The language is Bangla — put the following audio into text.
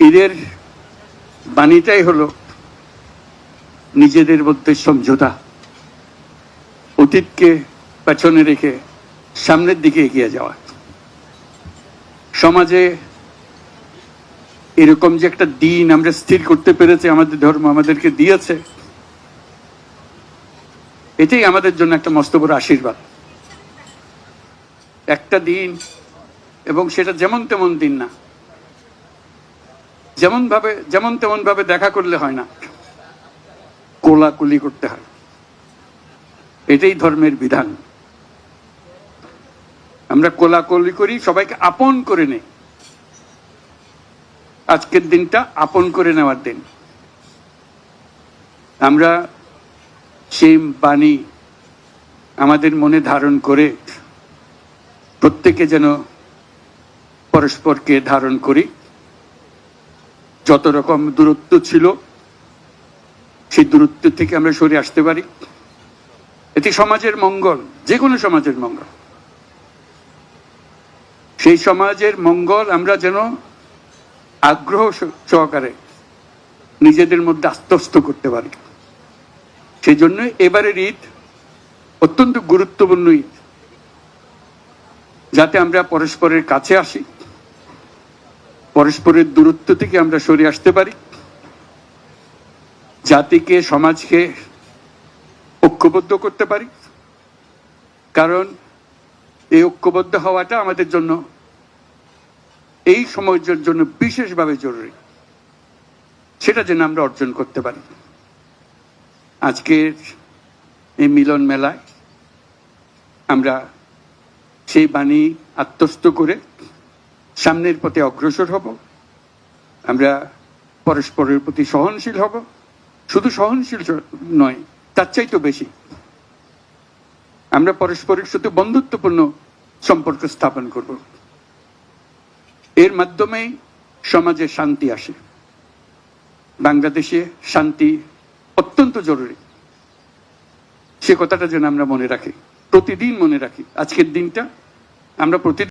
পীরের বাণীটাই হলো নিজেদের মধ্যে সমঝোতা, অতীতকে পেছনে রেখে সামনের দিকে এগিয়ে যাওয়া। সমাজে এরকম যে একটা দিন আমরা স্থির করতে পেরেছি, আমাদের ধর্ম আমাদেরকে দিয়েছে, এটাই আমাদের জন্য একটা মস্ত বড় আশীর্বাদ। একটা দিন, এবং সেটা যেমন তেমন দিন না, যেমন তেমন ভাবে দেখা করলে হয় না, কোলাকুলি করতে হয়। এটাই ধর্মের বিধান। আমরা কোলাকুলি করি, সবাইকে আপন করে নেই। আজকের দিনটা আপন করে নেওয়ার দিন। আমরা সেই বাণী আমাদের মনে ধারণ করে প্রত্যেকে যেন পরস্পরকে ধারণ করি। যত রকম দূরত্ব ছিল সেই দূরত্ব থেকে আমরা সরে আসতে পারি। এটি সমাজের মঙ্গল, যে কোনো সমাজের মঙ্গল। সেই সমাজের মঙ্গল আমরা যেন আগ্রহ সহকারে নিজেদের মধ্যে আত্মস্থ করতে পারি। সেই জন্য এবারের ঈদ অত্যন্ত গুরুত্বপূর্ণ ঈদ, যাতে আমরা পরস্পরের কাছে আসি, পরস্পরের দূরত্ব থেকে আমরা সরে আসতে পারি, জাতিকে সমাজকে ঐক্যবদ্ধ করতে পারি। কারণ এই ঐক্যবদ্ধ হওয়াটা আমাদের জন্য, এই সময়ের জন্য বিশেষভাবে জরুরি। সেটা যেন আমরা অর্জন করতে পারি। আজকের এই মিলন মেলায় আমরা সেই বাণী আত্মস্থ করে সামনের পথে অগ্রসর হব। আমরা পরস্পরের প্রতি সহনশীল হব। শুধু সহনশীল নয়, তার চাইতেও বেশি আমরা পরস্পরের সাথে বন্ধুত্বপূর্ণ সম্পর্ক স্থাপন করব। এর মাধ্যমেই সমাজে শান্তি আসে। বাংলাদেশে শান্তি অত্যন্ত জরুরি। সে কথাটা যেন আমরা মনে রাখি, প্রতিদিন মনে রাখি। আজকের দিনটা আমরা প্রতিদিন